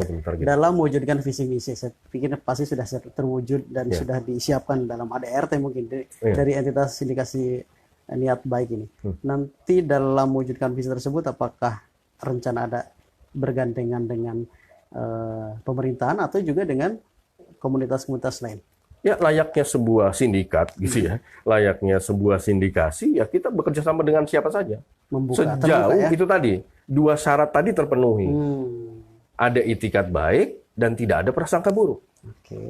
target. Dalam mewujudkan visi misi, saya pikir pasti sudah terwujud dan sudah disiapkan dalam ADRT mungkin dari entitas sindikasi niat baik ini. Nanti dalam mewujudkan visi tersebut, apakah rencana ada bergandengan dengan pemerintahan atau juga dengan komunitas-komunitas lain? Ya, layaknya sebuah sindikat gitu ya, layaknya sebuah sindikasi, ya kita bekerja sama dengan siapa saja. Membuka, sejauh ya? itu tadi, dua syarat tadi terpenuhi. Ada itikat baik dan tidak ada prasangka buruk.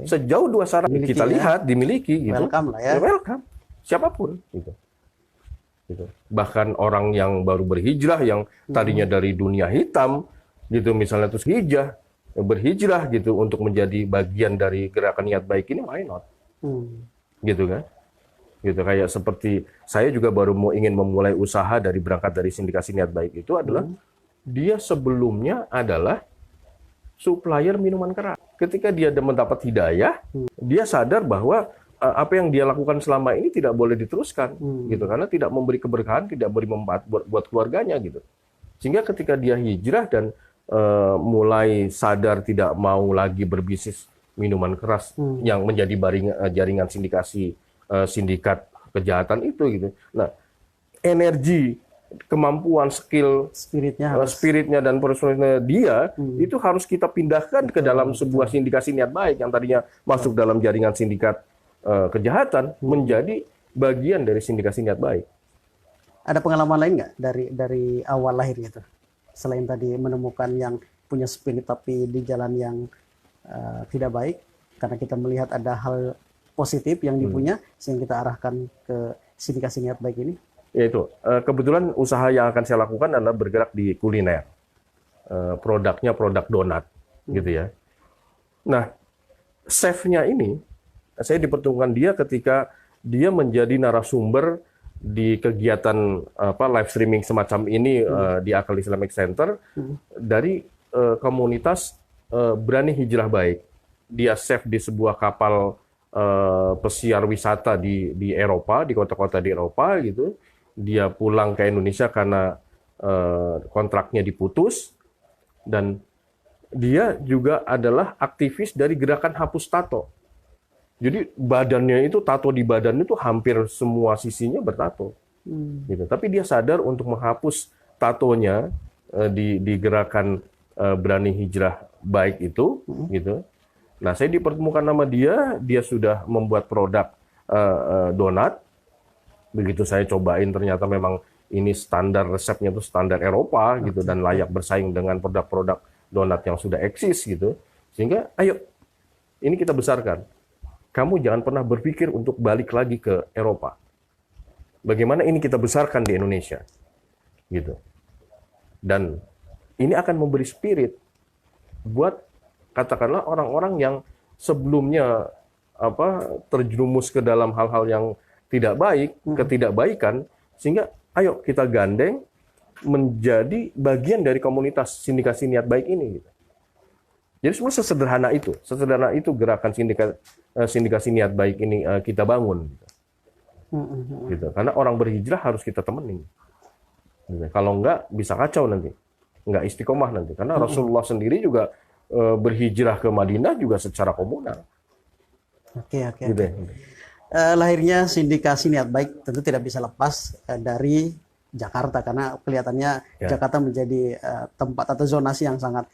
Sejauh dua syarat kita lihat dimiliki, gitu, welcome lah ya. Welcome, siapapun. Gitu. Bahkan orang yang baru berhijrah, yang tadinya dari dunia hitam, gitu misalnya, terus berhijrah gitu untuk menjadi bagian dari gerakan niat baik ini, why not? Gitu kan? Gitu, kayak seperti saya juga baru ingin memulai usaha berangkat dari sindikasi niat baik itu adalah dia sebelumnya adalah supplier minuman keras. Ketika dia mendapat hidayah, dia sadar bahwa apa yang dia lakukan selama ini tidak boleh diteruskan, gitu, karena tidak memberi keberkahan, tidak beri manfaat buat keluarganya, gitu. Sehingga ketika dia hijrah dan mulai sadar tidak mau lagi berbisnis minuman keras yang menjadi jaringan sindikat kejahatan itu, gitu. Nah, energi, kemampuan, skill, spiritnya dan personalnya dia itu harus kita pindahkan ke dalam sebuah sindikasi niat baik yang tadinya masuk dalam jaringan sindikat kejahatan menjadi bagian dari sindikasi niat baik. Ada pengalaman lain nggak dari awal lahirnya itu? Selain tadi menemukan yang punya spirit tapi di jalan yang tidak baik, karena kita melihat ada hal positif yang dipunya sehingga kita arahkan ke sindikasi niat baik ini. Yaitu kebetulan usaha yang akan saya lakukan adalah bergerak di kuliner, produknya produk donat, gitu ya. Nah, chefnya ini saya dipertemukan dia ketika dia menjadi narasumber di kegiatan live streaming semacam ini di Akal Islamic Center dari komunitas Berani Hijrah Baik. Dia chef di sebuah kapal pesiar wisata di Eropa, di kota-kota di Eropa, gitu. Dia pulang ke Indonesia karena kontraknya diputus, dan dia juga adalah aktivis dari gerakan hapus tato. Jadi badannya itu, tato di badan itu hampir semua sisinya bertato. Gitu. Tapi dia sadar untuk menghapus tatonya di gerakan Berani Hijrah Baik itu, gitu. Nah, saya dipertemukan sama dia sudah membuat produk donat. Begitu saya cobain, ternyata memang ini standar resepnya itu standar Eropa, gitu, dan layak bersaing dengan produk-produk donat yang sudah eksis, gitu. Sehingga, ayo, ini kita besarkan. Kamu jangan pernah berpikir untuk balik lagi ke Eropa. Bagaimana ini kita besarkan di Indonesia, gitu. Dan ini akan memberi spirit buat katakanlah orang-orang yang sebelumnya terjerumus ke dalam hal-hal yang tidak baik, ketidakbaikan, sehingga ayo kita gandeng menjadi bagian dari komunitas sindikasi niat baik ini, gitu. Jadi semua sesederhana itu gerakan sindikasi niat baik ini kita bangun, gitu. Karena orang berhijrah harus kita temenin, gitu. Kalau enggak bisa kacau nanti, enggak istiqomah nanti. Karena Rasulullah sendiri juga berhijrah ke Madinah juga secara komunal. Gitu. Lahirnya sindikasi niat baik tentu tidak bisa lepas dari Jakarta, karena kelihatannya Jakarta menjadi tempat atau zonasi yang sangat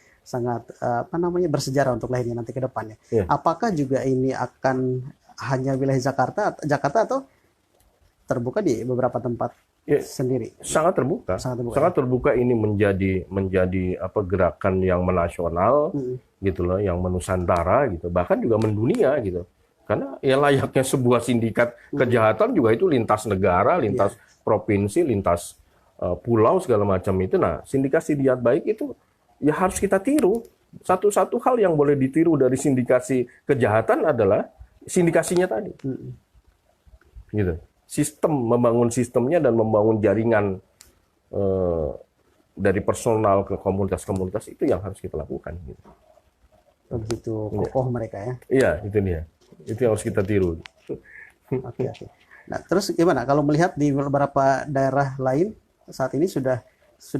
bersejarah untuk lahirnya nanti ke depannya. Apakah juga ini akan hanya wilayah Jakarta atau terbuka di beberapa tempat sendiri? Sangat terbuka. Sangat terbuka ini menjadi gerakan yang menasional, gitu loh, yang menusantara, gitu. Bahkan juga mendunia, gitu. Karena ya layaknya sebuah sindikat kejahatan juga itu lintas negara, lintas provinsi, lintas pulau segala macam itu. Nah, sindikasi niat baik itu ya harus kita tiru. Satu hal yang boleh ditiru dari sindikasi kejahatan adalah sindikasinya tadi. Gitu. Membangun sistemnya dan membangun jaringan dari personal ke komunitas-komunitas itu yang harus kita lakukan. Gitu. Begitu kokoh mereka ya? Iya, itu dia. Itu yang harus kita tiru. Oke. Nah, terus gimana kalau melihat di beberapa daerah lain saat ini sudah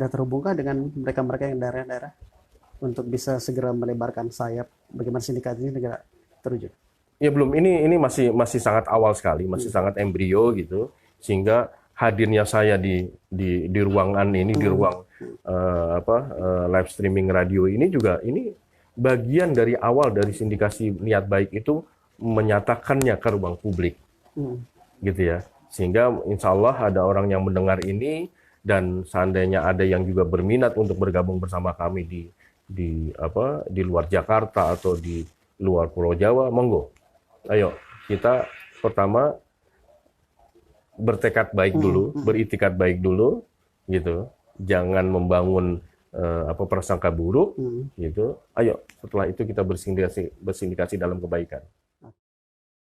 terhubungkah dengan mereka-mereka yang daerah-daerah? untuk bisa segera melebarkan sayap? Bagaimana sindikat ini segera terwujud? Ya belum, ini masih sangat awal sekali, masih sangat embrio gitu, sehingga hadirnya saya di ruangan ini, di ruang live streaming radio ini juga ini bagian dari awal dari sindikasi niat baik itu menyatakannya ke ruang publik, gitu ya. Sehingga insya Allah ada orang yang mendengar ini, dan seandainya ada yang juga berminat untuk bergabung bersama kami di luar Jakarta atau di luar Pulau Jawa, monggo. Ayo, kita pertama bertekad baik dulu, beritikat baik dulu, gitu. Jangan membangun prasangka buruk, gitu. Ayo, setelah itu kita bersindikasi dalam kebaikan.